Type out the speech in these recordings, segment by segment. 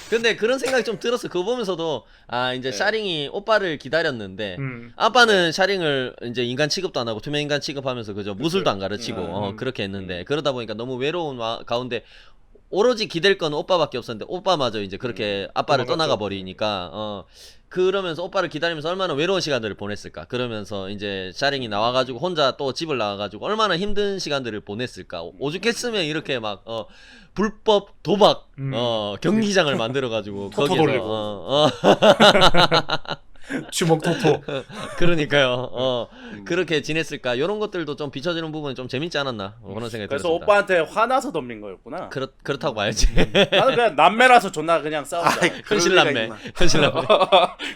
근데 그런 생각이 좀 들었어. 그거 보면서도 아 이제 네. 샤링이 오빠를 기다렸는데 아빠는 샤링을 이제 인간 취급도 안 하고 투명 인간 취급하면서 그저 무술도 안 가르치고 그렇게 했는데 그러다 보니까 너무 외로운 가운데 오로지 기댈 건 오빠밖에 없었는데 오빠마저 이제 그렇게 아빠를 도망갔죠. 떠나가 버리니까 그러면서 오빠를 기다리면서 얼마나 외로운 시간들을 보냈을까. 그러면서 이제 샤링이 나와가지고 혼자 또 집을 나와가지고 얼마나 힘든 시간들을 보냈을까. 오죽했으면 이렇게 막 불법 도박 경기장을 만들어가지고 토토 거기서 돌리고. 주먹 토토. 그러니까요. 그렇게 지냈을까. 이런 것들도 좀 비춰지는 부분이 좀 재밌지 않았나 그런 생각이 그래서 들었습니다. 오빠한테 화나서 덤빈 거였구나. 그렇다고 봐야지. 나는 그냥 남매라서 존나 그냥 싸운다. 현실남매. 현실남매.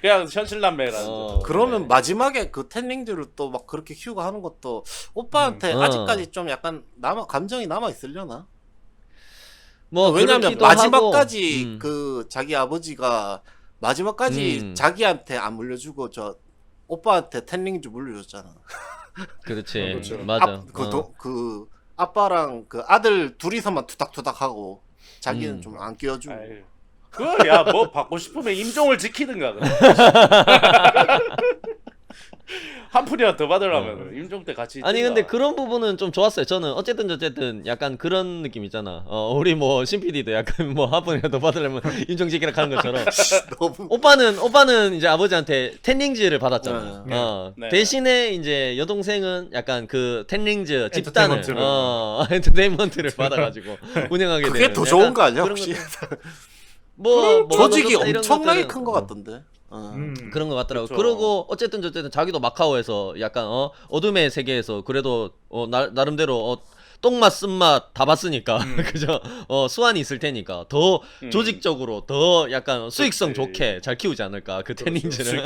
그냥 현실남매라는. 그러면 마지막에 그 텐링즈를 또 막 그렇게 키우고 하는 것도 오빠한테 아직까지 좀 약간 감정이 남아 있으려나? 뭐 왜냐면 그렇기도 마지막까지 하고, 그 자기 아버지가 마지막까지 자기한테 안 물려주고 저 오빠한테 텐링즈 물려줬잖아. 그렇지. 그렇죠. 맞아. 그 아빠랑 그 아들 둘이서만 투닥투닥 하고 자기는 좀 안 끼워주고. 그야 뭐 받고 싶으면 임종을 지키든가. 그래. 한 푼이라도 더 받으려면 임종 때 같이. 아니 있든가. 근데 그런 부분은 좀 좋았어요. 저는 어쨌든 약간 그런 느낌 있잖아. 우리 뭐 신PD도 약간 뭐 한 푼이라도 받으려면 인정지키라 하는 것처럼 너무 오빠는 이제 아버지한테 텐링즈를 받았잖아. 네. 대신에 이제 여동생은 약간 그 텐링즈 집단을 엔터테인먼트를. 엔터테인먼트를 받아가지고 운영하게 되는. 그게 더 좋은 약간 거 아니야 그런 혹시? 것들- 뭐 조직이 이런 엄청나게 것들은- 큰 것 같던데. 그런 것 같더라고. 그쵸. 그리고 어쨌든 자기도 마카오에서 약간 어둠의 세계에서 그래도 나름대로 똥맛 쓴맛 다 봤으니까 그죠. 수완이 있을 테니까 더 조직적으로 더 약간 수익성 좋게 잘 키우지 않을까 그 텐닌즈를.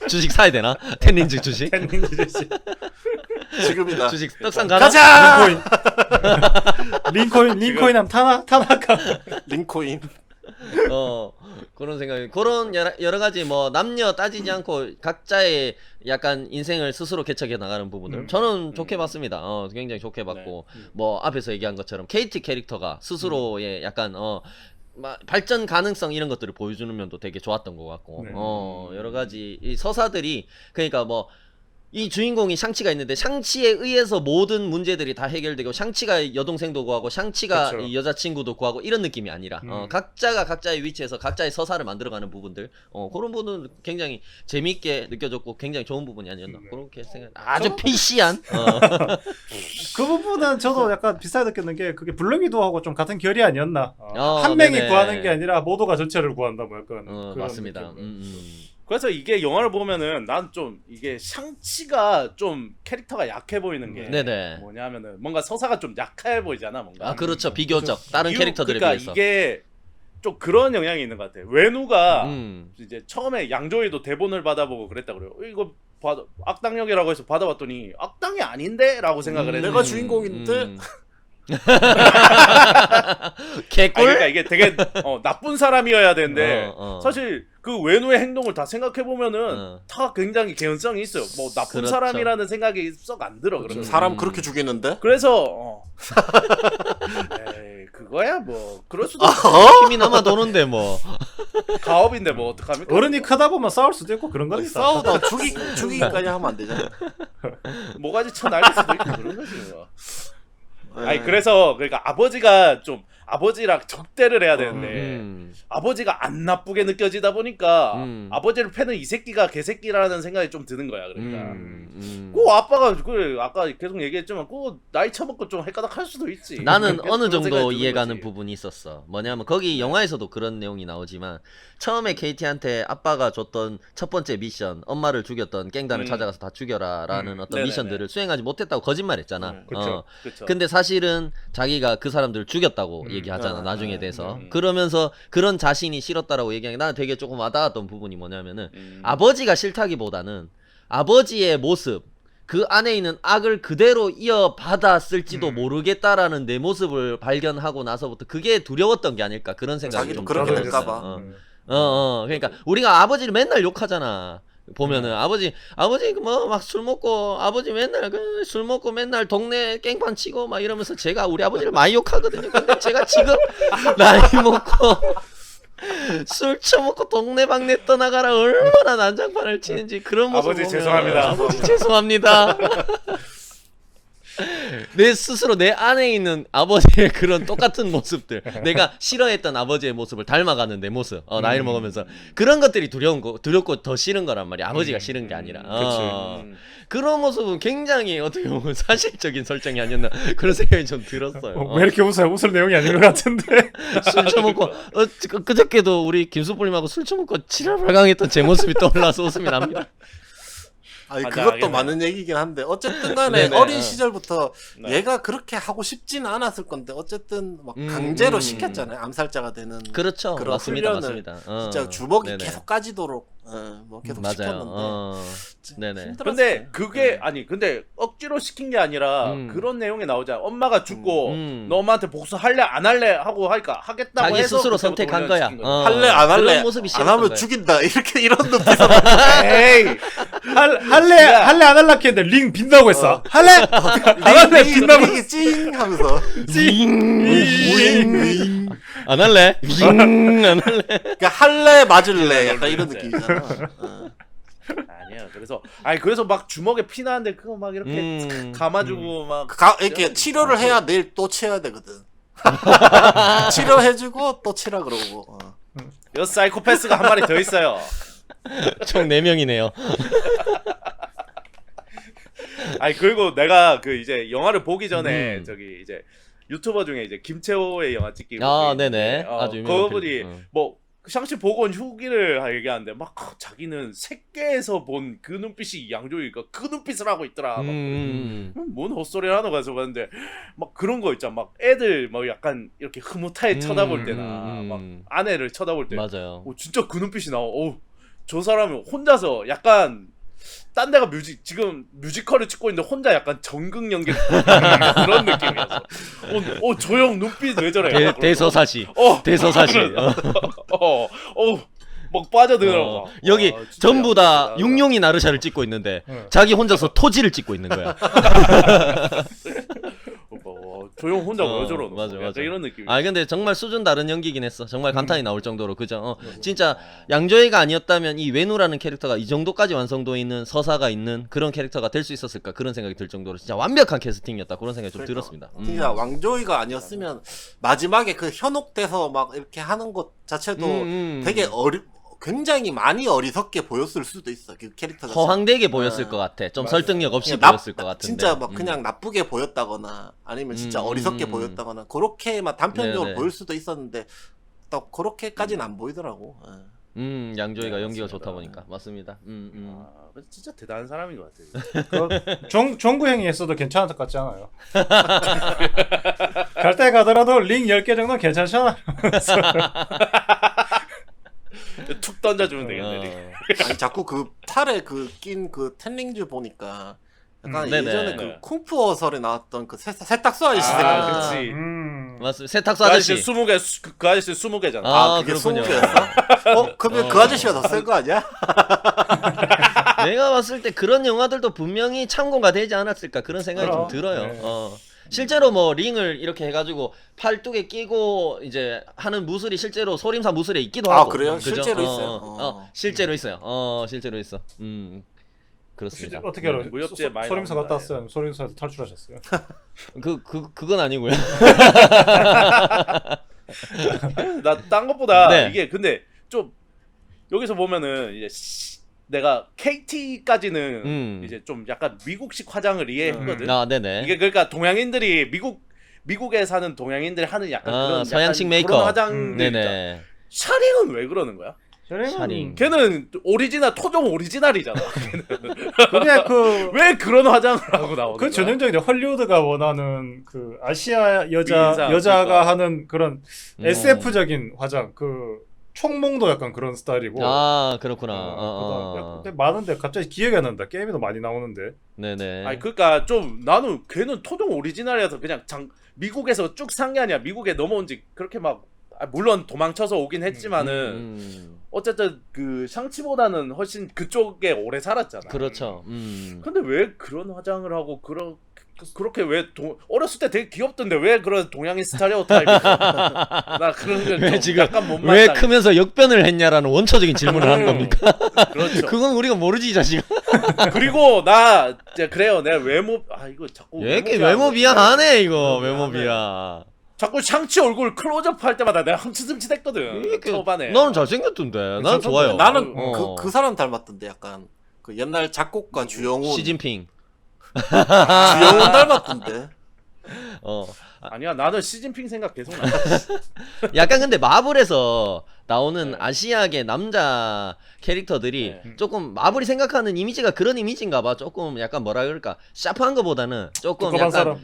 주식 사야 되나? 텐닌즈 주식? 지금이다. 주식 떡상 가나? 가자. 링코인 하면 타나카. 링코인. 그런 생각이 그런 여러 가지 뭐 남녀 따지지 않고 각자의 약간 인생을 스스로 개척해 나가는 부분들 저는 좋게 봤습니다. 굉장히 좋게 봤고 뭐 앞에서 얘기한 것처럼 KT 캐릭터가 스스로의 약간 발전 가능성 이런 것들을 보여주는 면도 되게 좋았던 것 같고 여러 가지 이 서사들이 그러니까 뭐 이 주인공이 샹치가 있는데 샹치에 의해서 모든 문제들이 다 해결되고 샹치가 여동생도 구하고 샹치가 그쵸. 이 여자친구도 구하고 이런 느낌이 아니라 각자가 각자의 위치에서 각자의 서사를 만들어가는 부분들 그런 부분은 굉장히 재밌게 느껴졌고 굉장히 좋은 부분이 아니었나 그렇게 생각. 아주 PC한 그 부분은 저도 약간 비슷하게 느꼈는 게 그게 블랙위도우하고 좀 같은 결이 아니었나. 한 명이 네네. 구하는 게 아니라 모두가 전체를 구한다 뭐 약간 그런 맞습니다. 느낌. 그래서 이게 영화를 보면은 난 좀 이게 샹치가 좀 캐릭터가 약해 보이는 게 네네. 뭐냐면은 뭔가 서사가 좀 약해 보이잖아 뭔가. 그렇죠. 비교적 다른 캐릭터들에 그러니까 비해서. 이게 좀 그런 영향이 있는 것 같아. 외누가 음. 이제 처음에 양조위도 대본을 받아보고 그랬다 그래요. 이거 악당역이라고 해서 받아봤더니 악당이 아닌데라고 생각을 했는데. 내가 주인공인데. 개꿀? 그러니까 이게 되게 나쁜 사람이어야 되는데 사실 그 외누의 행동을 다 생각해 보면은 다 굉장히 개연성이 있어요. 뭐 나쁜 그렇죠. 사람이라는 생각이 썩 안 들어. 그러면. 사람 그렇게 죽이는데? 그래서 에이, 그거야 뭐 그럴 수도 힘이 남아 도는데 뭐. 가업인데 뭐 어떡합니까? 어른이 크다 보면 싸울 수도 있고 그런 거니까. 싸우다 죽이기까지 하면 안 되잖아. 모가지 쳐 날릴 수도 있고 그런 거지 뭐. 아니 그래서 그러니까 아버지가 좀 아버지랑 적대를 해야 되는데 아버지가 안 나쁘게 느껴지다 보니까 아버지를 패는 이 새끼가 개새끼라는 생각이 좀 드는 거야. 그러니까 그 아빠가 그래 아까 계속 얘기했지만 그 나이 처먹고 좀 헷가닥할 수도 있지. 나는 그런 어느 생각이 정도 드는 이해가는 거지. 부분이 있었어. 뭐냐면 거기 영화에서도 그런 내용이 나오지만 처음에 KT한테 아빠가 줬던 첫 번째 미션 엄마를 죽였던 깽단을 찾아가서 다 죽여라 라는 어떤 네네네. 미션들을 수행하지 못했다고 거짓말했잖아. 그쵸. 그쵸. 근데 사실은 자기가 그 사람들을 죽였다고 얘기하잖아. 나중에 돼서. 그러면서 그런 자신이 싫었다라고 얘기하는 게 나는 되게 조금 와닿았던 부분이 뭐냐면은 아버지가 싫다기보다는 아버지의 모습 그 안에 있는 악을 그대로 이어받았을지도 모르겠다라는 내 모습을 발견하고 나서부터 그게 두려웠던 게 아닐까 그런 생각이 자기도 좀 그렇게 들었어. 될까봐. 그러니까 우리가 아버지를 맨날 욕하잖아. 보면은 아버지 뭐 막 술 먹고 아버지 맨날 술 먹고 맨날 동네 깽판 치고 막 이러면서 제가 우리 아버지를 많이 욕하거든요. 근데 제가 지금 나이 먹고 술 처먹고 동네방네 떠나가라 얼마나 난장판을 치는지 그런 모습 아버지 보면 죄송합니다. 아버지 죄송합니다. 내 스스로 내 안에 있는 아버지의 그런 똑같은 모습들, 내가 싫어했던 아버지의 모습을 닮아가는 내 모습, 나이를 먹으면서 그런 것들이 두렵고 더 싫은 거란 말이야. 아버지가 싫은 게 아니라. 그런 모습은 굉장히 어떻게 보면 사실적인 설정이 아니었나 그런 생각이 좀 들었어요. 왜 이렇게 웃어요? 웃을 내용이 아닌 것 같은데. 술 처먹고 그저께도 우리 김수부님하고 술 처먹고 7월 발광했던 제 모습이 떠올라서 웃음이 납니다. 아니 맞아, 그것도 알겠네. 맞는 얘기긴 한데 어쨌든 간에 네네. 어린 시절부터 네. 얘가 그렇게 하고 싶지는 않았을 건데 어쨌든 막 음, 강제로 시켰잖아요. 암살자가 되는 그렇죠. 그런 맞습니다. 훈련을 맞습니다. 진짜 주먹이 네네. 계속 까지도록 뭐 계속 맞아요. 시켰는데 네네. 힘들었어요. 근데 그게 아니 근데 억지로 시킨 게 아니라 그런 내용에 나오잖아. 엄마가 죽고 너 엄마한테 복수할래 안 할래 하고 하니까 하겠다고 자기 해서 스스로 그때부터 선택한 거야. 훈련시킨 거지. 할래 안 할래 그런 모습이 안 싫었던 하면 거야. 죽인다 이렇게 이런 눈빛 에이 할래 안 할라 했는데 링 빈다고 했어. 할래 안 할래 빈다고. 링이 찡 하면서 안 할래? 안 할래? 그러니까 할래 맞을래 약간 이런 느낌이잖아. 아니야. 그래서 막 주먹에 피 나는데 그거 막 이렇게 감아주고 막 이렇게 치료를 해야 내일 또 치어야 되거든. 치료해주고 또 치라 그러고. 여 사이코패스가 한 마리 더 있어요. 총 4명이네요. 아니 그리고 내가 그 이제 영화를 보기 전에 저기 이제 유튜버 중에 이제 김채호의 영화 찍기 네네. 아주 유명한 그분이 뭐 샹치 보고 온 후기를 얘기하는데 막 자기는 색계에서 본 그 눈빛이 양조위가 그 눈빛을 하고 있더라. 막 뭔 헛소리를 하노 가서 봤는데 막 그런 거 있잖아. 막 애들 막 약간 이렇게 흐뭇하게 쳐다볼 때나 막 아내를 쳐다볼 때 맞아요. 진짜 그 눈빛이 나와. 저 사람은 혼자서 약간 딴 데가 지금 뮤지컬을 찍고 있는데 혼자 약간 전극 연기 그런 느낌이었어. 저 형 눈빛 왜 저래? 대서사시. 대서사시. 막 빠져들어. 여기 진짜 전부 다 양쪽이다. 육룡이 나르샤를 찍고 있는데 자기 혼자서 토지를 찍고 있는 거야. 저 형 혼자 왜 저러노? 맞아. 약간 이런 느낌. 근데 정말 수준 다른 연기긴 했어. 정말 감탄이 나올 정도로 그죠. 진짜 양조위가 아니었다면 이 외누라는 캐릭터가 이 정도까지 완성도 있는 서사가 있는 그런 캐릭터가 될 수 있었을까 그런 생각이 들 정도로 진짜 완벽한 캐스팅이었다 그런 생각이 좀 들었습니다. 진짜 왕조이가 아니었으면 마지막에 그 현혹돼서 막 이렇게 하는 것 자체도 되게 굉장히 많이 어리석게 보였을 수도 있어. 그 캐릭터 자체가. 허황되게 보였을 것 같아. 좀 설득력 없이 보였을 것 같은데. 진짜 막 그냥 나쁘게 보였다거나 아니면 진짜 어리석게 보였다거나 그렇게만 단편적으로 네네. 보일 수도 있었는데 또 그렇게까지는 안 보이더라고. 양조위가 네, 연기가 맞습니다. 좋다 보니까 맞습니다. 진짜 대단한 사람인 것 같아요. 종구 형이 했어도 괜찮을 것 같지 않아요? 갈 때 가더라도 링 10개 정도 괜찮잖아. 툭 던져주면 되겠네. 아니 자꾸 그 팔에 그 낀 그 텐링즈 보니까 약간 네네. 예전에 네. 그 쿵푸어설에 나왔던 그 세탁소 아저씨 아, 생각나. 그치. 맞습니다. 세탁소 그 아저씨. 아저씨 20개, 그 아저씨 20개잖아. 그게 그렇군요. 20개였어? 그러면 그 아저씨가 더 센 거 아니야? 내가 봤을 때 그런 영화들도 분명히 참고가 되지 않았을까 그런 생각이 그럼. 좀 들어요. 네. 실제로 뭐 링을 이렇게 해가지고 팔뚝에 끼고 이제 하는 무술이 실제로 소림사 무술에 있기도 하고. 그래요? 그죠? 실제로 있어요? 실제로 있어요. 실제로 있어. 그렇습니다. 어떻게 알아요? 무협지에 많이 소림사 나옵니다. 갔다 왔어요? 아니면 소림사에서 탈출하셨어요? 그건 아니고요. 나 딴 것보다 네. 이게 근데 좀 여기서 보면은 이제 내가 KT까지는 이제 좀 약간 미국식 화장을 이해했거든. 네네. 이게 그러니까 동양인들이 미국에 사는 동양인들이 하는 약간 그런 서양식 약간 메이크업. 그런 화장들 있잖아. 네네. 샤링은 왜 그러는 거야? 샤링. 걔는 오리지널 토종 오리지널이잖아. 그게 왜 그런 화장을 하고 나오는 그 거야? 전형적인 헐리우드가 원하는 그 아시아 미인상, 여자가 그러니까. 하는 그런 SF적인 화장 그 총몽도 약간 그런 스타일이고. 그렇구나. 근데 많은데 갑자기 기억이 안 난다. 게임에도 많이 나오는데. 네네. 아니 그러니까 좀 나는 걔는 토종 오리지널이라서 그냥 미국에서 쭉 산 게 아니야. 미국에 넘어온 지 그렇게 막 물론 도망쳐서 오긴 했지만은 어쨌든 그 샹치보다는 훨씬 그쪽에 오래 살았잖아. 그렇죠. 근데 왜 그런 화장을 하고 그렇게 왜 어렸을 때 되게 귀엽던데 왜 그런 동양인 스타일이오타입이 나 그런 왜 게 지금 약간 못 왜 맞다. 크면서 역변을 했냐라는 원초적인 질문을 하는 겁니까? 그렇죠. 그건 우리가 모르지 이 자식아. 그리고 나 이제 그래요. 내가 외모 이거 자꾸 얘게 외모 비하하네 이거 외모 비하하네. 비하. 자꾸 샹치 얼굴 클로즈업 할 때마다 내가 흠칫흠칫했거든. 초반에. 너는 잘생겼던데. 난 좋아요. 나는 어. 그 사람 닮았던데 약간 그 옛날 작곡가 주영훈 시진핑. 주영훈 닮았던데. 아니야 나는 시진핑 생각 계속 나. 약간 근데 마블에서 나오는 아시아계 남자 캐릭터들이 조금 마블이 생각하는 이미지가 그런 이미지인가 봐. 조금 약간 뭐라 그럴까 샤프한 거보다는 조금 두꺼운 약간 사람.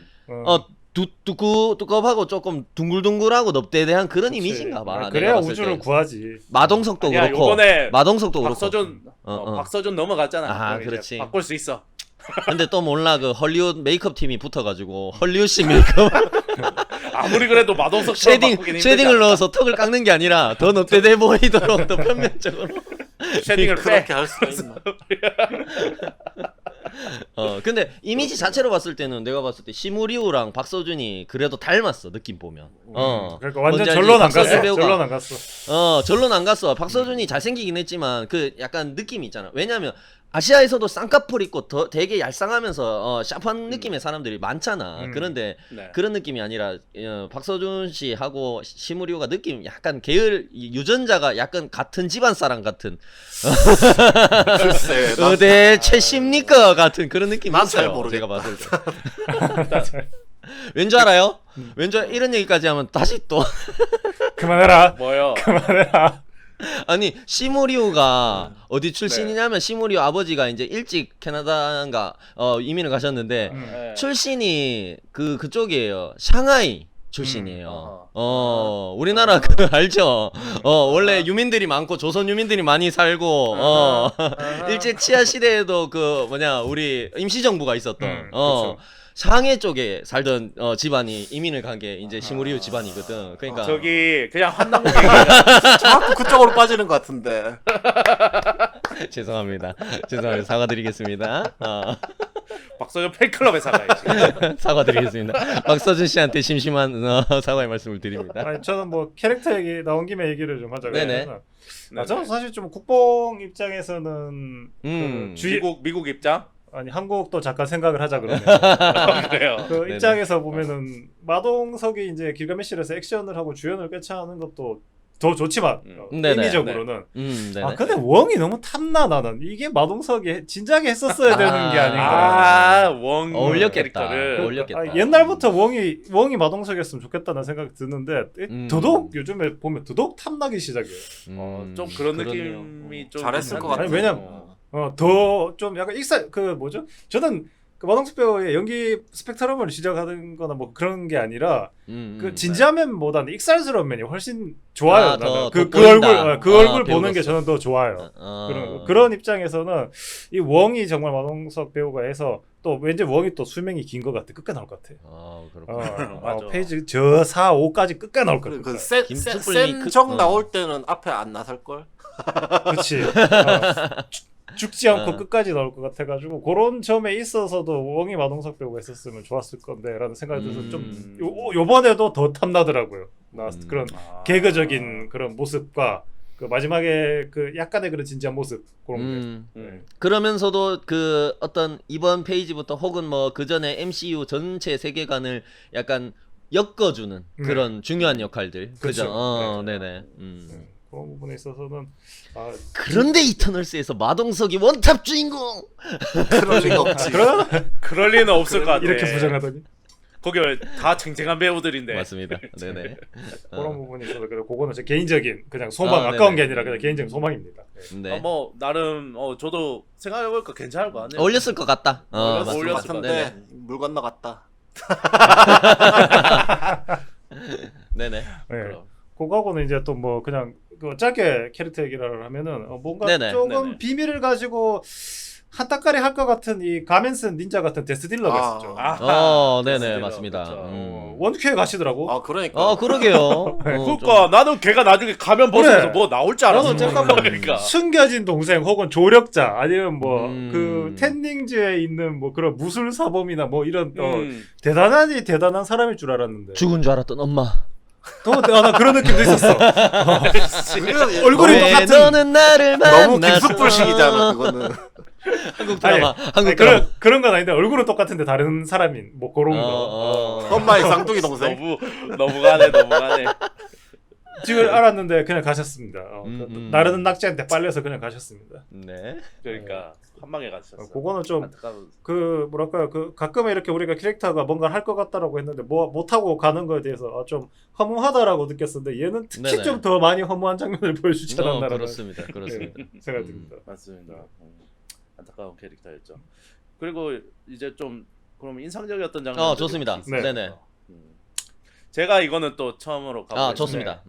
두껍하고 조금 둥글둥글하고 넙대대한 그런 그치. 이미지인가 봐. 그래야 내가 봤을 우주를 때. 구하지. 마동석도 아니야, 그렇고 요번에 마동석도 그렇고. 박서준 박서준 넘어갔잖아. 아, 그럼 이제 그렇지. 바꿀 수 있어. 근데 또 몰라 그 헐리우드 메이크업 팀이 붙어가지고 헐리우드식 메이크업 아무리 그래도 마동석 쉐딩을 넣어서 턱을 깎는 게 아니라 더 넙대대 보이도록 더 편면적으로. 쉐딩을 빼. 그렇게 할 수가 있나? 근데 이미지 자체로 봤을 때는 내가 봤을 때 시무리우랑 박서준이 그래도 닮았어 느낌 보면. 그러니까 완전 뭔지 알지? 절론 안 박서준 갔어. 배우가. 절론 안 갔어. 절론 안 갔어. 박서준이 잘생기긴 했지만 그 약간 느낌이 있잖아. 왜냐면 아시아에서도 쌍꺼풀 있고 더 되게 얄쌍하면서 샤프한 느낌의 사람들이 많잖아. 그런데 네. 그런 느낌이 아니라 박서준 씨하고 시무리오가 느낌 약간 계열 유전자가 약간 같은 집안 사람 같은 글쎄, 어대 최십니까 같은 그런 느낌이 난잘 있어요. 모르겠다. 제가 봤을 때. 왠줄 알아요? 왠줄 이런 얘기까지 하면 다시 또 그만해라. 뭐요? 그만해라. 아니 시무리오가 어디 출신이냐면 시무리오 아버지가 이제 일찍 캐나다인가 이민을 가셨는데 네. 출신이 그쪽이에요. 샹하이 출신이에요. 어허. 우리나라 그 알죠? 원래 유민들이 많고 조선 유민들이 많이 살고 일제 치하 시대에도 그 뭐냐 우리 임시정부가 있었던 그쵸. 상해 쪽에 살던 집안이 이민을 간 게 이제 시무리오 집안이거든. 그러니까 저기 그냥 한남국 얘기가 자꾸 그쪽으로 빠지는 것 같은데. 죄송합니다. 사과드리겠습니다. 박서준 팬클럽에 사가야지. 사과드리겠습니다. 박서준 씨한테 심심한 사과의 말씀을 드립니다. 아니 저는 뭐 캐릭터 얘기 나온 김에 얘기를 좀 하자고. 네네. 저는 사실 좀 국뽕 입장에서는 미국 입장? 아니 한국도 잠깐 생각을 하자 그러면 그래요. 그 네네. 입장에서 보면은 마동석이 이제 길가메시에서 액션을 하고 주연을 꿰차하는 것도 더 좋지만 네네. 의미적으로는 네네. 아 근데 웡이 너무 탐나 나는 이게 마동석이 진작에 했었어야 되는 게 아닌가. 웡 어울렸겠다. 캐릭터를. 어울렸겠다. 옛날부터 웡이 마동석이었으면 좋겠다는 생각이 드는데 더더욱 요즘에 보면 더더욱 탐나기 시작해요. 좀 그런 그러네요. 느낌이 좀 잘했을 것 있는데. 같아요. 왜냐면 더 좀 약간 익살 그 뭐죠? 저는 그 마동석 배우의 연기 스펙트럼을 지적하는 거나 뭐 그런 게 아니라 그 진지한 면보다는 익살스러운 면이 훨씬 좋아요. 아, 더 그 보인다. 얼굴 그 얼굴 보는 게 배우로서. 저는 더 좋아요. 그런 입장에서는 이 웡이 정말 마동석 배우가 해서 또 왠지 웡이 또 수명이 긴 것 같아. 끝까지 나올 것 같아. 그렇구나. 맞아. 페이지 저 4, 5까지 끝까지 나올 것 같아. 그 김수풀님이 센정 나올 때는 앞에 안 나설 걸. 그렇지. 죽지 않고 끝까지 나올 것 같아가지고 그런 점에 있어서도 웡이 마동석 배우가 있었으면 좋았을 건데라는 생각이 들어서 좀 요번에도 더 탐나더라고요. 그런 개그적인 그런 모습과 그 마지막에 그 약간의 그런 진지한 모습 그런 게. 그러면서도 그 어떤 이번 페이지부터 혹은 뭐 그 전에 MCU 전체 세계관을 약간 엮어주는 그런 중요한 역할들. 그죠? 네네. 그런 부분에 있어서는 그런데 이터널스에서 마동석이 원탑 주인공. 그럴 리가 없지. 그럴 리는 없을 것 같아. 이렇게 부정하더니 거기 다 쟁쟁한 배우들인데. 맞습니다. 네네. 그런 부분이 있어서 그래서 그거는 제 개인적인 그냥 소망 네네. 아까운 게 아니라 그냥 개인적인 소망입니다. 네. 뭐 나름 저도 생각해보니까 괜찮을 것 같네요. 어울렸을 것 같다. 어울렸을 맞습니다. 것 같은데 네네. 물 건너갔다. 네네. 네. 그거하고는 이제 또 뭐 그냥 그 짧게 캐릭터 얘기를 하면은 뭔가 네네. 조금 네네. 비밀을 가지고 한따까리 할 것 같은 이 가면 쓴 닌자 같은 데스딜러가 아. 있었죠. 네네 됐습니다. 맞습니다. 그렇죠. 원큐에 가시더라고. 아 그러니까. 그러게요. 그러니까 나는 걔가 나중에 가면 벗으면서 뭐 나올 줄 알았어. 나도 잠깐만 그러니까. 숨겨진 동생 혹은 조력자 아니면 뭐 그 음. 텐닝즈에 있는 뭐 그런 무술 사범이나 뭐 이런 대단한 사람일 줄 알았는데 죽은 줄 알았던 엄마. 나 그런 느낌도 있었어. 그게 얼굴이 왜 똑같은- 너는 나를 너무 만나서 김숙불식이잖아 그거는. 한국 드라마. 아니, 한국 드라마. 그런 건 아닌데 얼굴은 똑같은데 다른 사람인 뭐 그런 거. 엄마의 쌍둥이 동생. 너무 가네. 지금 알았는데 그냥 가셨습니다. 나르는 낙지한테 빨려서 그냥 가셨습니다. 네. 그러니까 한 방에 가셨어. 그거는 좀 안타까운. 그 뭐랄까요 그 가끔은 이렇게 우리가 캐릭터가 뭔가 할 것 같다라고 했는데 뭐 못하고 가는 거에 대해서 좀 허무하다라고 느꼈었는데 얘는 특히 네네. 좀 더 많이 허무한 장면을 보여주지 않았나라는 그렇습니다. 그렇습니다. 생각이 듭니다. 맞습니다. 안타까운 캐릭터였죠. 그리고 이제 좀 그럼 인상적이었던 장면. 좋습니다. 네. 네네. 제가 이거는 또 처음으로 가보겠습니다. 좋습니다.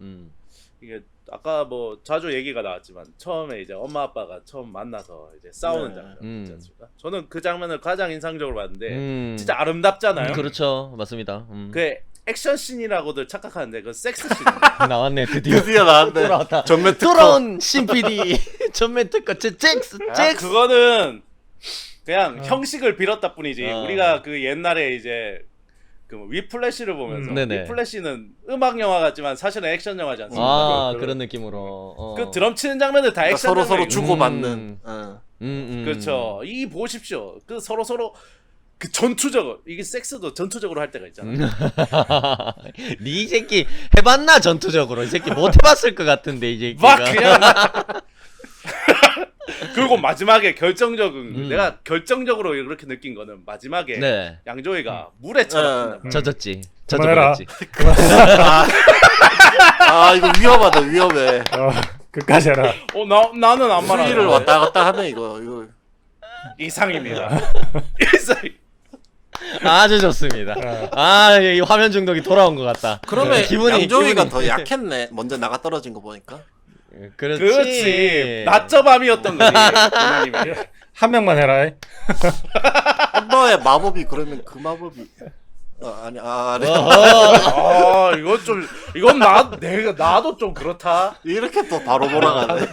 이게 아까 뭐 자주 얘기가 나왔지만 처음에 이제 엄마 아빠가 처음 만나서 이제 싸우는 네. 장면 있지 않습니까? 저는 그 장면을 가장 인상적으로 봤는데 진짜 진짜 아름답잖아요. 그렇죠. 맞습니다. 그 액션 씬이라고들 착각하는데 그 섹스 씬. 나왔네 드디어. 드디어 나왔네. 돌아왔다. 전면 특허. 돌아온 신 PD 전면 특허 잭스. 그거는 그냥 형식을 빌었다 뿐이지. 어. 우리가 그 옛날에 이제 그 위플래시를 보면서 네네. 위플래시는 음악 영화 같지만 사실은 액션 영화지 않습니까? 그런 느낌으로. 그 드럼 치는 장면은 다 액션 그러니까 서로 장면이고. 주고받는. 그렇죠. 이 보십시오. 그 서로 그 전투적으로 이게 섹스도 전투적으로 할 때가 있잖아. 이 새끼 해봤나 전투적으로 이 새끼 못 해봤을 것 같은데 이 새끼가. 막 그냥 그리고 마지막에 결정적인 내가 결정적으로 이렇게 느낀 거는 마지막에 네. 양조위가 물에 처박힌다. 젖었지. 그만해라. 젖어버렸지. 아 이거 위험하다 위험해. 끝까지 해라. 나는 안 말하는 수위를 왔다 갔다 하네 이거. 이상입니다. 이상. 아주 좋습니다. 이 화면 중독이 돌아온 것 같다. 그러면 기분이 양조위가 더 약했네. 먼저 나가 떨어진 거 보니까. 그렇지. 낮저 밤이었던 거지. 부모님이. 한 명만 해라. 엄마의 마법이 그러면 그 마법이. 아니. 이건 나도 좀 그렇다. 이렇게 또 바로 몰아가네.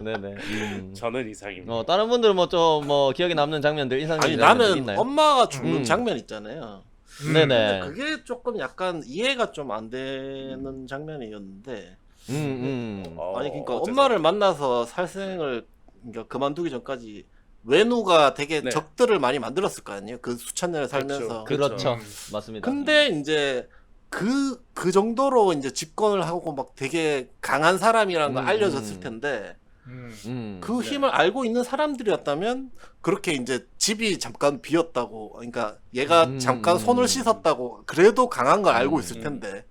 네네. 저는 이상입니다. 다른 분들은 뭐 기억에 남는 장면들 인상적인 아니 장면들 나는 있나요? 엄마가 죽는 장면 있잖아요. 네네. 그게 조금 약간 이해가 좀 안 되는 장면이었는데. 아니 그러니까 어째서? 엄마를 만나서 살생을 그러니까 그만두기 전까지 외누가 되게 네. 적들을 많이 만들었을 거 아니에요. 그 수천 년을 살면서. 그렇죠. 맞습니다. 근데 이제 그 정도로 이제 집권을 하고 막 되게 강한 사람이라는 거 알려졌을 텐데 그 힘을 알고 있는 사람들이었다면 그렇게 이제 집이 잠깐 비었다고 그러니까 얘가 잠깐 손을 씻었다고 그래도 강한 걸 알고 있을 텐데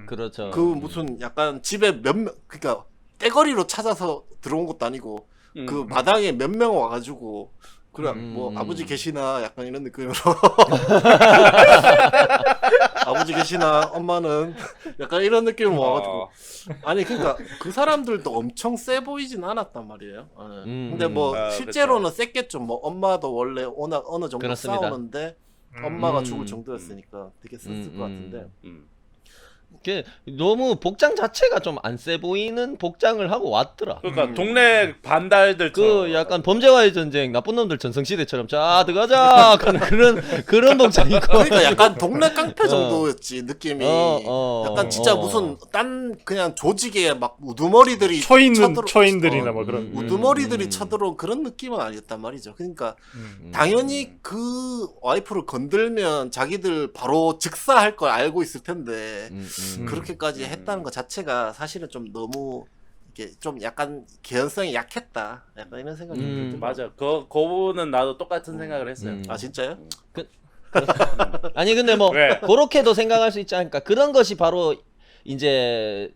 그렇죠. 그 무슨 약간 집에 몇 명 그러니까 떼거리로 찾아서 들어온 것도 아니고 그 마당에 몇 명 와가지고 그래 뭐 아버지 계시나 약간 이런 느낌으로 아버지 계시나 엄마는 약간 이런 느낌으로 와가지고 아니 그러니까 그 사람들도 엄청 세 보이진 않았단 말이에요. 근데 뭐 실제로는 셌겠죠. 뭐 엄마도 원래 어느 정도 그렇습니다. 싸우는데 엄마가 죽을 정도였으니까 되게 셌을 것 같은데. 너무 복장 자체가 좀 안 세 보이는 복장을 하고 왔더라. 그러니까 동네 반달들 그 약간 범죄와의 전쟁 나쁜 놈들 전성시대처럼 자 들어가자 그런 복장이고. 그러니까 약간 동네 깡패 정도였지 느낌이. 약간 진짜 무슨 딴 그냥 조직에 막 우두머리들이 초인들이나 뭐 그런 우두머리들이 쳐들어온 그런 느낌은 아니었단 말이죠. 그러니까 당연히 그 와이프를 건들면 자기들 바로 즉사할 걸 알고 있을 텐데 그렇게까지 했다는 것 자체가 사실은 좀 너무 이게 좀 약간 개연성이 약했다. 약간 이런 생각이 들더라고요. 맞아. 그거는 나도 똑같은 생각을 했어요. 아 진짜요? 아니 근데 뭐 왜? 그렇게도 생각할 수 있지 않을까. 그런 것이 바로 이제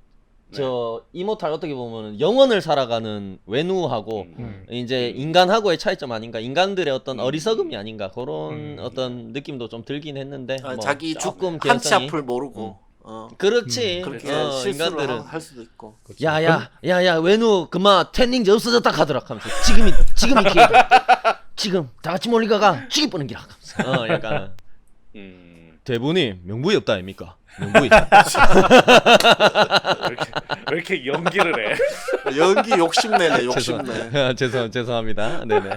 저 이모탈 어떻게 보면 영혼을 살아가는 외누하고 이제 인간하고의 차이점 아닌가. 인간들의 어떤 어리석음이 아닌가. 그런 어떤 느낌도 좀 들긴 했는데 뭐 자기 조금 한치 개연성이 앞을 모르고 그렇지. 그렇게 실수를 인간들은 할 수도 있고. 야야 외누 그마 태닝제 없어졌다 하더라 하면서 지금이 기회다. 지금 다 같이 몰리가가 죽이 뻔는 기라 하면서 약간 대본이 명부에 없다 아닙니까? 명부에 왜 이렇게 연기를 해? 연기 욕심내네 욕심내. 죄송합니다. 네네.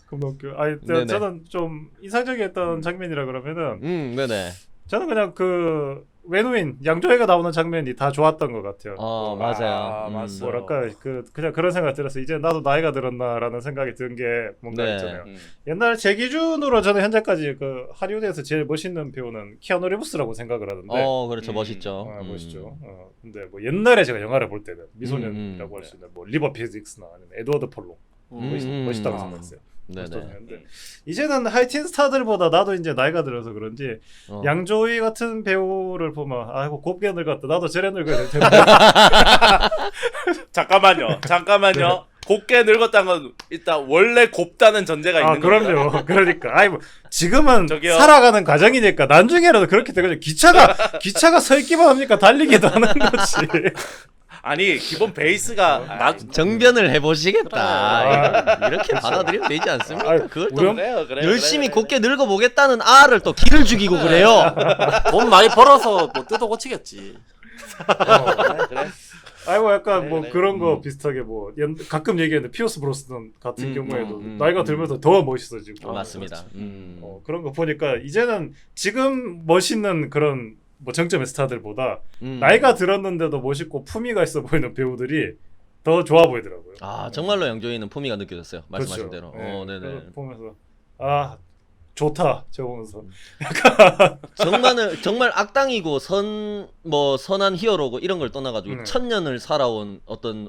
그럼 웃겨. 아니 네네. 저는 좀 인상적이었던 장면이라 그러면은 네네. 저는 그냥 그 외노인 양조위가 나오는 장면이 다 좋았던 것 같아요. 맞아요. 맞습니다. 뭐랄까 그냥 그런 생각 들어서 이제 나도 나이가 들었나라는 생각이 든 게 뭔가 네. 있잖아요. 옛날 제 기준으로 저는 현재까지 그 하리우드에서 제일 멋있는 배우는 키아누 리브스라고 생각을 하는데. 그렇죠. 멋있죠. 멋있죠. 근데 뭐 옛날에 제가 영화를 볼 때는 미소년이라고 할 수 있는 뭐 리버 피직스나 아니면 에드워드 폴로 멋있다고 생각했어요. 네네. 이제는 하이틴 스타들보다 나도 이제 나이가 들어서 그런지 양조위 같은 배우를 보면 아이고 곱게 늙었다. 나도 저래 늙어야 될 텐데. 잠깐만요. 곱게 늙었다는 건 일단 원래 곱다는 전제가 있는 거예요. 그럼요. 그러니까 아이 뭐 지금은 저기요. 살아가는 과정이니까 나중에라도 그렇게 되거든요. 기차가 서 있기만 합니까? 달리기도 하는 거지. 아니 기본 베이스가 정변을 해보시겠다. 이렇게 받아들이면 되지 않습니까? 그걸 또 그래, 열심히 곱게 늙어보겠다는 아를 또 기를 죽이고 그래요. 돈 많이 벌어서 뭐 뜯어 고치겠지. 그래. 아이고 약간 그래, 뭐 그래. 그런 거 비슷하게 뭐 가끔 얘기하는데 피어스 브로스넌 같은 경우에도 음. 나이가 들면서 더 멋있어지고 맞습니다. 그런 거 보니까 이제는 지금 멋있는 그런 뭐 정점의 스타들보다 나이가 들었는데도 멋있고 품위가 있어 보이는 배우들이 더 좋아 보이더라고요. 정말로 양조위는 품위가 느껴졌어요. 말씀하신 그렇죠. 대로. 네. 네네. 그거 보면서 좋다 저거 보면서 정말 악당이고 선한 히어로고 이런 걸 떠나가지고 천년을 살아온 어떤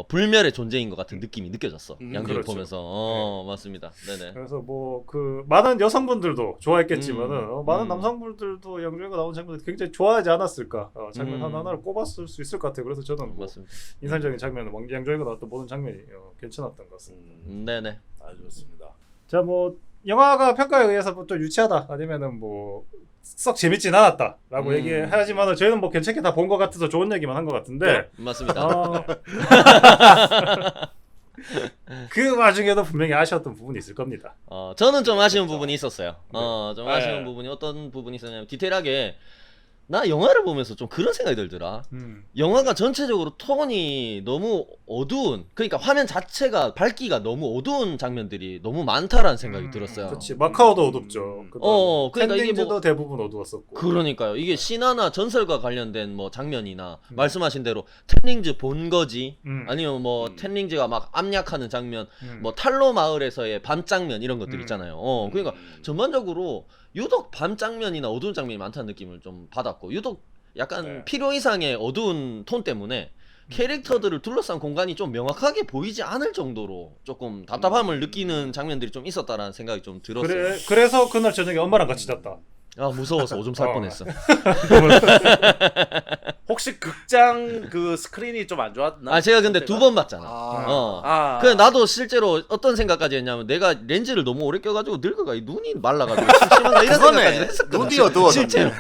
불멸의 존재인 것 같은 느낌이 느껴졌어. 양조위 그렇죠. 보면서 맞습니다. 네네. 그래서 뭐 그 많은 여성분들도 좋아했겠지만은 많은 남성분들도 양조위가 나온 장면을 굉장히 좋아하지 않았을까. 장면 하나를 꼽았을 수 있을 것 같아요. 그래서 저는 뭐 맞습니다. 인상적인 장면은 양조위가 나왔던 모든 장면이 괜찮았던 것 같습니다. 네네. 아주 좋습니다. 자, 뭐 영화가 평가에 의해서 좀 유치하다 아니면은 뭐 썩 재밌진 않았다라고 얘기하지만은 저희는 뭐 괜찮게 다 본 것 같아서 좋은 얘기만 한 것 같은데 맞습니다. 그 와중에도 분명히 아쉬웠던 부분이 있을 겁니다. 저는 좀 아쉬운 부분이 있었어요. 좀 아쉬운 부분이 어떤 부분이 있었냐면 디테일하게 나 영화를 보면서 좀 그런 생각이 들더라. 영화가 전체적으로 톤이 너무 어두운, 그러니까 화면 자체가 밝기가 너무 어두운 장면들이 너무 많다라는 생각이 들었어요. 그렇지. 마카오도 어둡죠. 그러니까 이게 샌딩즈도 뭐 대부분 어두웠었고. 그러니까요. 이게 신화나 전설과 관련된 뭐 장면이나 말씀하신 대로 텐링즈 본거지 아니면 뭐 텐링즈가 막 압력하는 장면, 뭐 탈로 마을에서의 밤 장면 이런 것들 있잖아요. 그러니까 전반적으로 유독 밤 장면이나 어두운 장면이 많다는 느낌을 좀 받았고, 유독 약간 필요 이상의 어두운 톤 때문에 캐릭터들을 둘러싼 공간이 좀 명확하게 보이지 않을 정도로 조금 답답함을 느끼는 장면들이 좀 있었다라는 생각이 좀 들었어요. 그래서 그날 저녁에 엄마랑 같이 잤다. 무서워서 오줌 쌀 뻔했어. 혹시 극장 그 스크린이 좀 안 좋았나? 제가 근데 2번 봤잖아. 그래 나도 실제로 어떤 생각까지 했냐면 내가 렌즈를 너무 오래 껴가지고 늙어가 이 눈이 말라가지고 심심한가 이런 생각까지 했었거든. 눈이 어두워 실제로.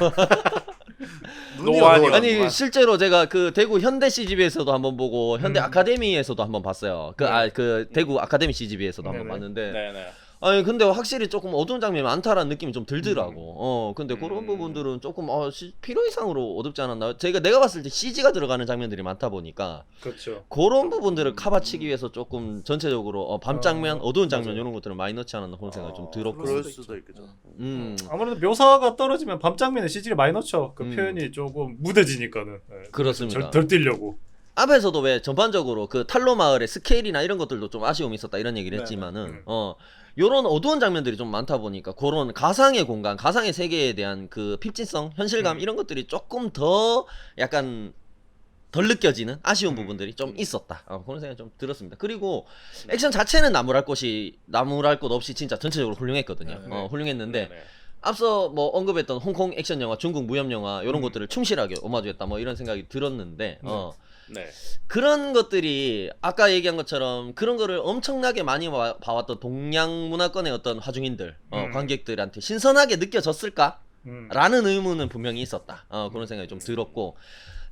노안이요. 아니 실제로 제가 그 대구 현대 CGV에서도 한번 보고 현대 아카데미에서도 한번 봤어요. 그 대구 아카데미 CGV에서도 한번 봤는데. 네네. 아니 근데 확실히 조금 어두운 장면이 많다라는 느낌이 좀 들더라고. 근데 그런 부분들은 조금 필요 이상으로 어둡지 않았나. 내가 봤을 때 CG가 들어가는 장면들이 많다 보니까 그렇죠. 그런 부분들을 커버치기 위해서 조금 전체적으로 밤 장면, 어두운 장면 이런 것들을 많이 넣지 않았나 그런 생각이 좀 들었고. 그럴 수도 있겠죠. 아무래도 묘사가 떨어지면 밤 장면에 CG를 많이 넣죠. 그 표현이 조금 무뎌지니까는. 그렇습니다. 덜 뛰려고. 앞에서도 왜 전반적으로 그 탈로 마을의 스케일이나 이런 것들도 좀 아쉬움이 있었다 이런 얘기를 했지만은 요런 어두운 장면들이 좀 많다 보니까 그런 가상의 공간, 가상의 세계에 대한 그 필진성, 현실감 이런 것들이 조금 더 약간 덜 느껴지는 아쉬운 부분들이 좀 있었다. 그런 생각이 좀 들었습니다. 그리고 액션 자체는 나무랄 것 없이 진짜 전체적으로 훌륭했거든요. 훌륭했는데 앞서 뭐 언급했던 홍콩 액션 영화, 중국 무협 영화 이런 것들을 충실하게 오마주했다 뭐 이런 생각이 들었는데 그런 것들이 아까 얘기한 것처럼 그런 거를 엄청나게 많이 봐왔던 동양 문화권의 어떤 화중인들, 관객들한테 신선하게 느껴졌을까? 라는 의문은 분명히 있었다. 그런 생각이 좀 들었고,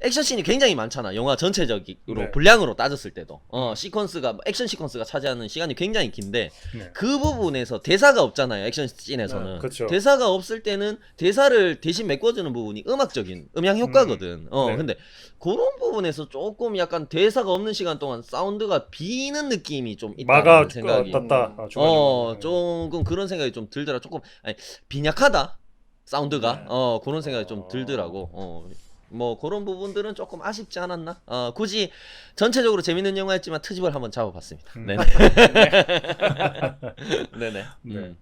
액션씬이 굉장히 많잖아. 영화 전체적으로 네. 분량으로 따졌을 때도 시퀀스가 액션 시퀀스가 차지하는 시간이 굉장히 긴데 네. 그 부분에서 대사가 없잖아요. 액션씬에서는. 네, 그쵸. 대사가 없을 때는 대사를 대신 메꿔주는 부분이 음악적인 음향 효과거든. 네. 근데 그런 부분에서 조금 약간 대사가 없는 시간 동안 사운드가 비는 느낌이 좀 마가 있다는 생각이 떴다. 조금 그런 생각이 좀 들더라. 조금 빈약하다 사운드가 네. 그런 생각이 좀 들더라고. 뭐 그런 부분들은 조금 아쉽지 않았나? 굳이 전체적으로 재밌는 영화였지만 트집을 한번 잡아봤습니다. 네네. 네네. 네.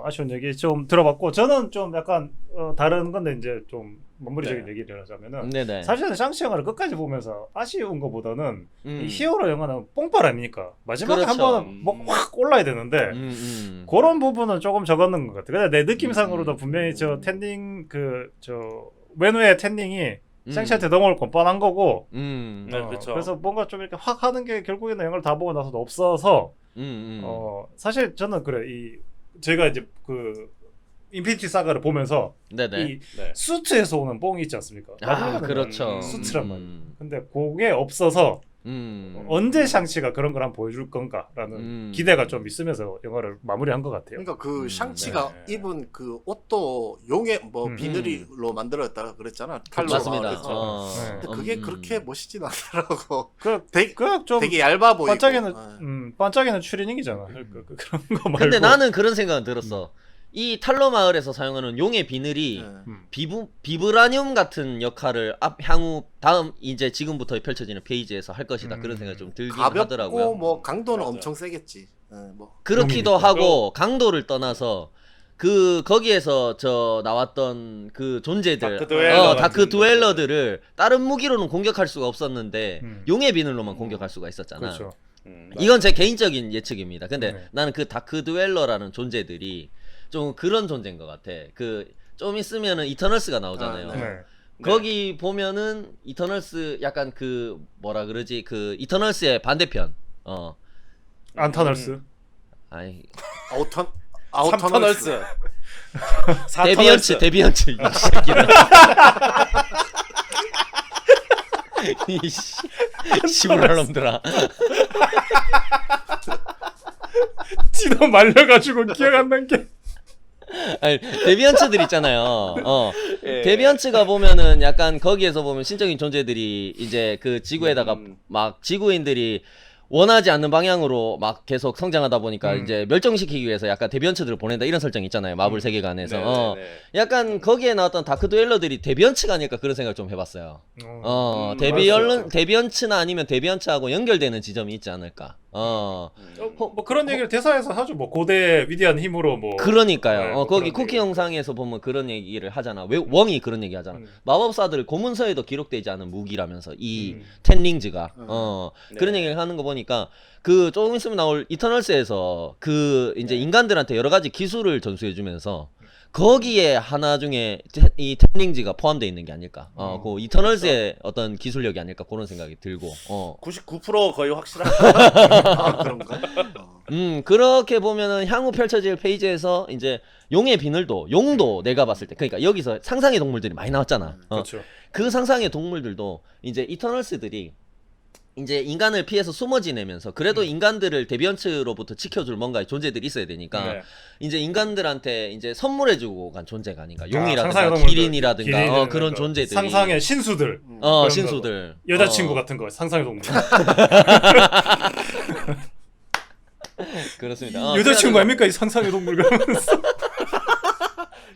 아쉬운 얘기 좀 들어봤고 저는 좀 약간 다른 건데 이제 좀 마무리적인 네. 얘기를 하자면은 네네. 사실은 샹치 영화를 끝까지 보면서 아쉬운 것보다는 음. 이 히어로 영화는 뽕빨 아닙니까? 마지막에 그렇죠. 한 번은 뭐 확 올라야 되는데 그런 부분은 조금 적었는 것 같아. 근데 내 느낌상으로도 분명히 저 텐닝 저 맨후의 텐닝이 샹치한테 넘어올 건 뻔한 거고. 네, 그렇죠. 그래서 뭔가 좀 이렇게 확 하는 게 결국에는 영화를 다 보고 나서도 없어서 사실 저는 그래 제가 이제 그 인피니티 사가를 보면서 네네. 이 네. 수트에서 오는 뽕이 있지 않습니까? 마지막에는 그렇죠. 수트란 말이에요. 근데 그게 없어서 언제 샹치가 그런 걸 한번 보여줄 건가라는 기대가 좀 있으면서 영화를 마무리한 것 같아요. 그러니까 그 샹치가 입은 그 옷도 용의 뭐 비늘로 만들었다 그랬잖아. 탈로 맞습니다. 마을에서. 근데 그게 그렇게 멋있진 않더라고. 좀 되게 얇아 보이고. 반짝이는 추리닝이잖아. 그런 거 말고. 근데 나는 그런 생각은 들었어. 이 탈로 마을에서 사용하는 용의 비늘이 비브라늄 같은 역할을 향후 다음 이제 지금부터 펼쳐지는 페이지에서 할 것이다. 그런 생각이 좀 들긴 가볍고 하더라고요. 뭐 강도는 맞아요. 엄청 세겠지. 뭐. 그렇기도 용이니까. 하고 강도를 떠나서 거기에서 나왔던 그 존재들 다크 드웰러들을 다른 무기로는 공격할 수가 없었는데 용의 비늘로만 공격할 수가 있었잖아. 그렇죠. 이건 제 개인적인 예측입니다. 근데 네. 나는 그 다크 드웰러라는 존재들이 좀 그런 존재인 것 같아. 좀 있으면은 이터널스가 나오잖아요. 네. 거기 보면은 이터널스 약간 뭐라 그러지? 이터널스의 반대편. 안터널스. 아이 아우터널스. 데비언츠 이 새끼들. 이씨 시골 놈들아. 지도 말려가지고 기억 안 난 게. 아니, 데비언츠들 있잖아요. 예. 데비언츠가 보면은 약간 거기에서 보면 신적인 존재들이 이제 그 지구에다가 막 지구인들이 원하지 않는 방향으로 막 계속 성장하다 보니까 이제 멸종시키기 위해서 약간 데비언츠들을 보낸다 이런 설정이 있잖아요. 마블 세계관에서. 약간 거기에 나왔던 다크 드웰러들이 데비언츠가 아닐까 그런 생각을 좀 해봤어요. 데비언츠나 아니면 데비언츠하고 연결되는 지점이 있지 않을까. 뭐 그런 얘기를 대사에서 하죠. 뭐 고대 위대한 힘으로 뭐. 그러니까요. 네, 뭐 거기 그런 쿠키 영상에서 보면 그런 얘기를 하잖아. 왜 웡이 그런 얘기 하잖아. 마법사들 고문서에도 기록되지 않은 무기라면서 이 텐링즈가 그런 얘기를 하는 거 보니까 조금 있으면 나올 이터널스에서 이제 인간들한테 여러 가지 기술을 전수해 주면서 거기에 하나 중에 이 텐링즈가 포함되어 있는 게 아닐까. 그 이터널스의 어떤 기술력이 아닐까 그런 생각이 들고. 99% 거의 확실한. 그런가? 그렇게 보면은 향후 펼쳐질 페이지에서 이제 용의 비늘도 용도 내가 봤을 때 그러니까 여기서 상상의 동물들이 많이 나왔잖아. 그렇죠. 그 상상의 동물들도 이제 이터널스들이 이제 인간을 피해서 숨어 지내면서 그래도 인간들을 데비언츠로부터 지켜줄 뭔가 존재들이 있어야 되니까 이제 인간들한테 이제 선물해주고 간 존재가 아닌가. 용이라든가 기린이라든가 그런 존재들이 상상의 신수들. 신수들 여자친구 같은 거 상상의 동물. 그렇습니다. 여자친구 아닙니까 이 상상의 동물 그러면서.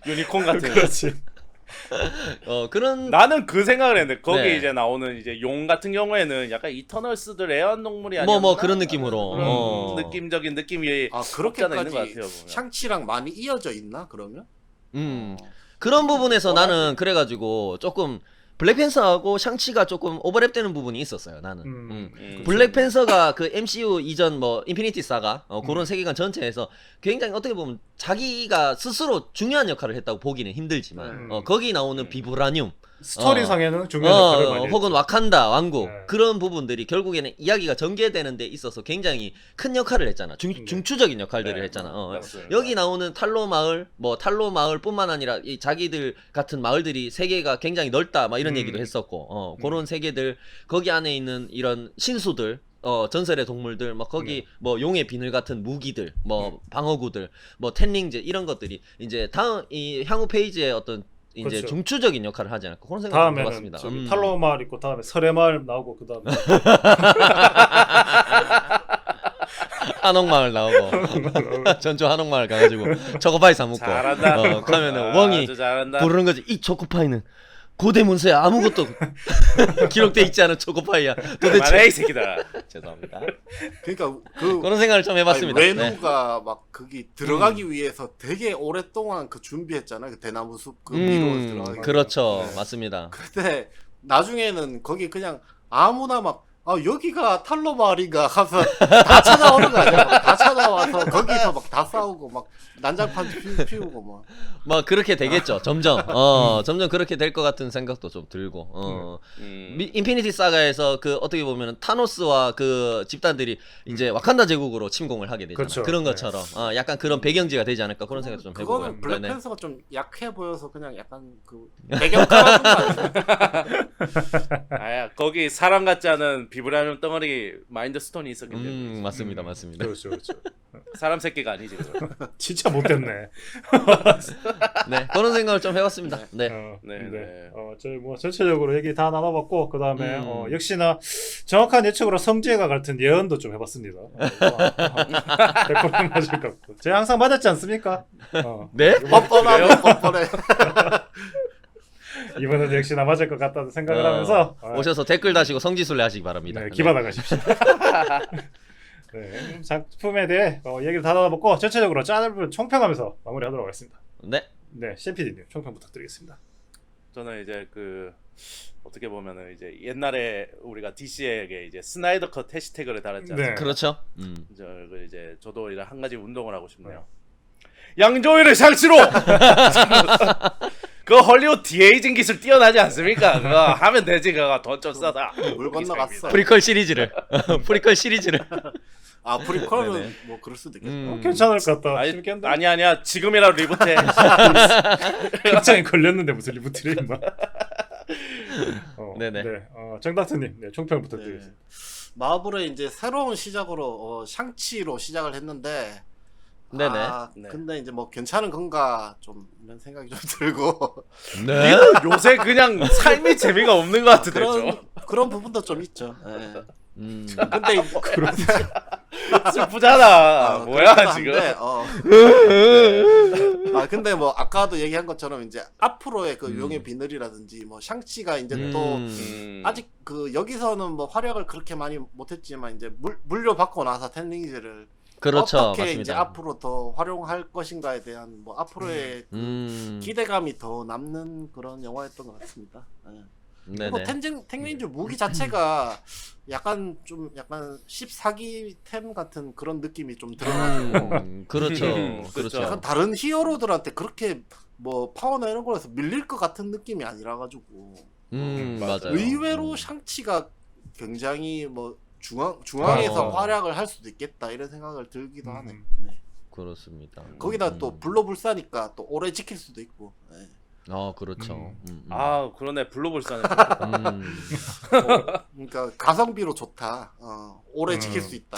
유니콘 같은. 그렇지. 그런 나는 그 생각을 했는데 거기 네. 이제 나오는 이제 용 같은 경우에는 약간 이터널스들 애완동물이 아니야. 뭐 그런 느낌으로 그런 느낌적인 느낌이 없지 않아 있는 것 그렇게까지 같아요. 보면. 샹치랑 많이 이어져 있나 그러면? 그런 부분에서 나는 그래가지고 조금 블랙팬서하고 샹치가 조금 오버랩되는 부분이 있었어요. 나는 블랙팬서가 그 MCU 이전 뭐 인피니티 사가 그런 세계관 전체에서 굉장히 어떻게 보면 자기가 스스로 중요한 역할을 했다고 보기는 힘들지만 거기 나오는 비브라늄 스토리상에는 중요한 역할을 많이 혹은 했죠. 와칸다 왕국 네. 그런 부분들이 결국에는 이야기가 전개되는 데 있어서 굉장히 큰 역할을 했잖아. 네. 중추적인 역할들을 네, 했잖아. 맞습니다. 여기 나오는 탈로 마을, 뭐 탈로 마을뿐만 아니라 이 자기들 같은 마을들이 세계가 굉장히 넓다, 막 이런 얘기도 했었고, 그런 세계들 거기 안에 있는 이런 신수들. 전설의 동물들, 뭐 거기 뭐 용의 비늘 같은 무기들, 뭐 방어구들, 뭐 텐링제 이런 것들이 이제 다음 이 향후 페이지에 어떤 이제 그렇죠. 중추적인 역할을 하지 않을까 그런 생각이 다음에는 들었습니다. 저기 탈로 마을 있고 다음에 설의 마을 나오고 그 다음에 한옥마을 나오고 전주 한옥마을 가가지고 초코파이 사 먹고 잘한다. 가면은 웡이 아주 잘한다. 부르는 거지. 이 초코파이는 고대 문서에 아무것도 기록돼 있지 않은 초코파이야. 말해 도대체 이 새끼들아. 죄송합니다. 그러니까 그 그런 생각을 좀 해봤습니다. 아니, 네. 외누가 막 거기 들어가기 위해서 되게 오랫동안 그 준비했잖아요. 그 대나무 숲 그 위로 들어가기. 그렇죠, 네. 맞습니다. 근데 나중에는 거기 그냥 아무나 막 여기가 탈로 마을인가 하면서 다 찾아오는 거 아니야? 다 찾아와서 거기서 막 다 싸우고 막 난장판 피우고 막. 뭐 그렇게 되겠죠. 점점 점점 그렇게 될 것 같은 생각도 좀 들고 인피니티 사가에서 그 어떻게 보면 타노스와 그 집단들이 이제 와칸다 제국으로 침공을 하게 되잖아요. 그렇죠. 그런 네. 것처럼 약간 그런 배경지가 되지 않을까 그런 생각도 좀 해보고요. 그거는 네네. 블랙팬서가 좀 약해 보여서 그냥 약간 그 배경 깔아준 거 아니야? 아야 거기 사람 같지 않은 비브라늄 덩어리 마인드 스톤이 있었기 때문에 맞습니다, 맞습니다. 그렇죠, 그렇죠. 사람 새끼가 아니지. 그거. 진짜 못됐네. 네, 그런 생각을 좀 해봤습니다. 네. 네, 네. 저희 뭐 전체적으로 얘기 다 나눠봤고 그 다음에 역시나 정확한 예측으로 성지혜가 같은 예언도 좀 해봤습니다. 100% 맞을 것 같고. 제가 항상 맞았지 않습니까? 네? 뻔뻔하네 뻔뻔해. 이번에도 역시나 맞을 것 같다는 생각을 어, 하면서 오셔서 댓글 다시고 성지순례 하시기 바랍니다. 네, 네. 기반하가십시오. 네, 작품에 대해 얘기를 다 나눠봤고 전체적으로 짧은 총평하면서 마무리하도록 하겠습니다. 네. 네, 셰피디님 총평 부탁드리겠습니다. 저는 이제 그 어떻게 보면은 이제 옛날에 우리가 DC에게 이제 스나이더 컷 해시태그를 달았지 않습니까? 네. 그렇죠. 이제 저도 이런 한 가지 운동을 하고 싶네요. 양조위를 상치로 그 헐리우드 디에이징 기술 뛰어나지 않습니까? 그거 하면 되지. 그거 돈 좀 써다. 물 건너갔어. 프리퀄 시리즈를 프리퀄 시리즈를 프리퀄은 네네. 뭐 그럴 수도 있겠다. 괜찮을 것 같다. 재밌겠는데? 아니야. 지금이라도 리부트해. 극장에 걸렸는데 무슨 리부트를 임마. 네네. 네, 정닥터님 네, 총평 부탁드리겠습니다. 마블의 이제 새로운 시작으로 샹치로 시작을 했는데 네네. 네. 근데 이제 뭐 괜찮은 건가 좀 이런 생각이 좀 들고 네. 요새 그냥 삶이 재미가 없는 것 같은데 좀. 그런 부분도 좀 있죠. 예. 음. 근데 그런 슬프잖아. 뭐야 지금. 근데 뭐 아까도 얘기한 것처럼 이제 앞으로의 그 용의 비늘이라든지 뭐 샹치가 이제 또 아직 그 여기서는 뭐 활약을 그렇게 많이 못했지만 이제 물려받고 나서 텐링즈를 그렇죠. 어떻게 맞습니다. 이제 앞으로 더 활용할 것인가에 대한 뭐 앞으로의 그 기대감이 더 남는 그런 영화였던 것 같습니다. 예. 그리고 네네. 텐링즈 무기 자체가 약간 14기 템 같은 그런 느낌이 좀 들어가지고 그렇죠. 그렇죠. 그렇죠. 약간 다른 히어로들한테 그렇게 뭐 파워나 이런 거에서 밀릴 것 같은 느낌이 아니라 가지고 맞아요. 의외로 샹치가 굉장히 뭐 중앙에서 활약을 할 수도 있겠다 이런 생각을 들기도 하네. 네. 그렇습니다. 거기다 또 불로불사니까 또 오래 지킬 수도 있고. 네. 그렇죠. 아 그러네. 블루볼사네. 그러니까 가성비로 좋다. 오래 지킬 수 있다.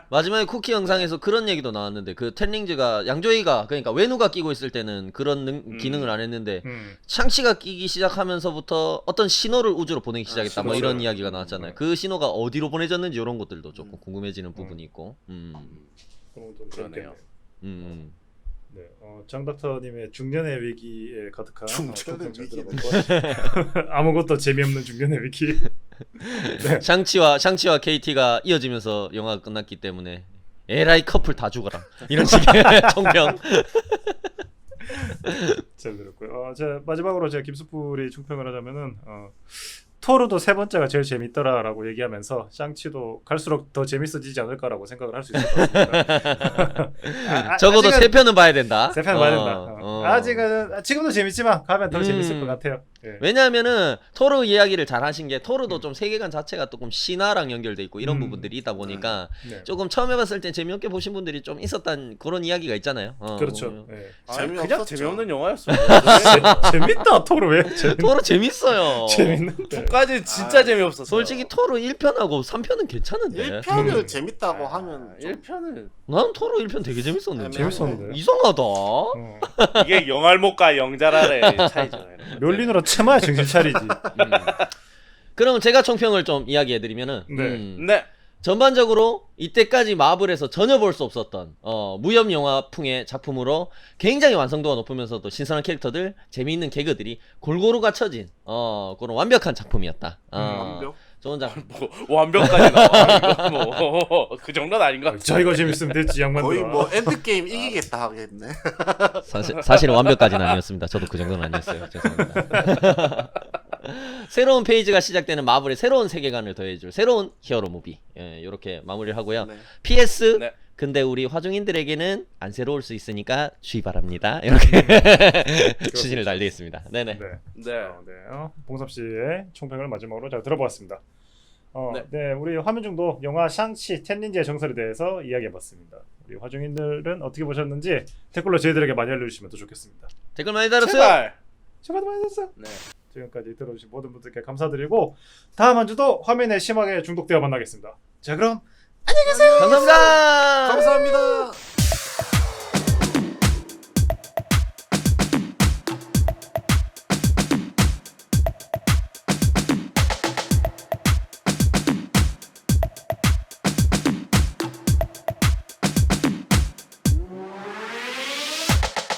마지막에 쿠키 영상에서 그런 얘기도 나왔는데 그 텐링즈가 양조위가 그러니까 외누가 끼고 있을 때는 그런 기능을 안 했는데 샹치가 끼기 시작하면서부터 어떤 신호를 우주로 보내기 시작했다. 뭐 이런 이야기가 나왔잖아요. 그 신호가 어디로 보내졌는지 이런 것들도 조금 궁금해지는 부분이 있고. 그러네요. 네, 정닥터님의 중년의 위기에 가득한 중년의 위기. 아무것도 재미없는 중년의 위기. 네. 샹치와 KT가 이어지면서 영화가 끝났기 때문에 에라이 커플 다 죽어라 이런 식의 총평. 잘 들었고요. 마지막으로 제가 김수풀이 총평을 하자면은 토르도 세 번째가 제일 재밌더라라고 얘기하면서 샹치도 갈수록 더 재밌어지지 않을까라고 생각을 할 수 있을 것 같습니다. 적어도 세 편은 봐야 된다. 세 편은 봐야 된다. 아직은 지금도 재밌지만 가면 더 재밌을 것 같아요. 예. 왜냐하면은 토르 이야기를 잘 하신 게 토르도 좀 세계관 자체가 조금 신화랑 연결돼 있고 이런 부분들이 있다 보니까 네. 조금 처음 해봤을 때 재미없게 보신 분들이 좀 있었단 그런 이야기가 있잖아요. 그렇죠. 예. 그냥 재미없었죠. 재미없는 영화였어. 재밌다 토르 왜? 토르 재밌어요. 재밌는데. 2까지 진짜 재미없었어. 솔직히 토르 1편하고 3편은 괜찮은데. 1편을 재밌다고 하면 좀 1편은 난 토르 1편 되게 재밌었는데. 재밌었는데. 이상하다. 이게 영알못과 영자랄의 차이죠. 멸리느라 채마야 정신 차리지. 그럼 제가 총평을 좀 이야기해드리면은 네. 네. 전반적으로 이때까지 마블에서 전혀 볼 수 없었던 무협 영화풍의 작품으로 굉장히 완성도가 높으면서도 신선한 캐릭터들, 재미있는 개그들이 골고루 갖춰진 그런 완벽한 작품이었다. 완벽. 좋은 작품. 뭐 완벽까지 나와. 이거 뭐그 정도는 아닌 것 같아. 자기가 재밌으면 됐지 양반들아. 거의 뭐 엔드게임 이기겠다 하겠네. 사실은 완벽까지는 아니었습니다. 저도 그 정도는 아니었어요. 죄송합니다. 새로운 페이지가 시작되는 마블의 새로운 세계관을 더해줄 새로운 히어로 무비. 이렇게 마무리를 하고요. 네. PS. 네. 근데 우리 화중인들에게는 안 새로울 수 있으니까 주의 바랍니다. 이렇게 추진을 날리겠습니다. 네네. 네. 네. 봉섭 씨의 총평을 마지막으로 잘 들어보았습니다. 네. 네, 우리 화면 중도 영화 샹치 텐닌지의 정설에 대해서 이야기해봤습니다. 우리 화중인들은 어떻게 보셨는지 댓글로 저희들에게 많이 알려주시면 더 좋겠습니다. 댓글 많이 달았어요. 제발. 제발 많이 됐어요. 네. 지금까지 들어주신 모든 분들께 감사드리고 다음 한 주도 화면에 심하게 중독되어 만나겠습니다. 자 그럼 감사합니다. 감사합니다.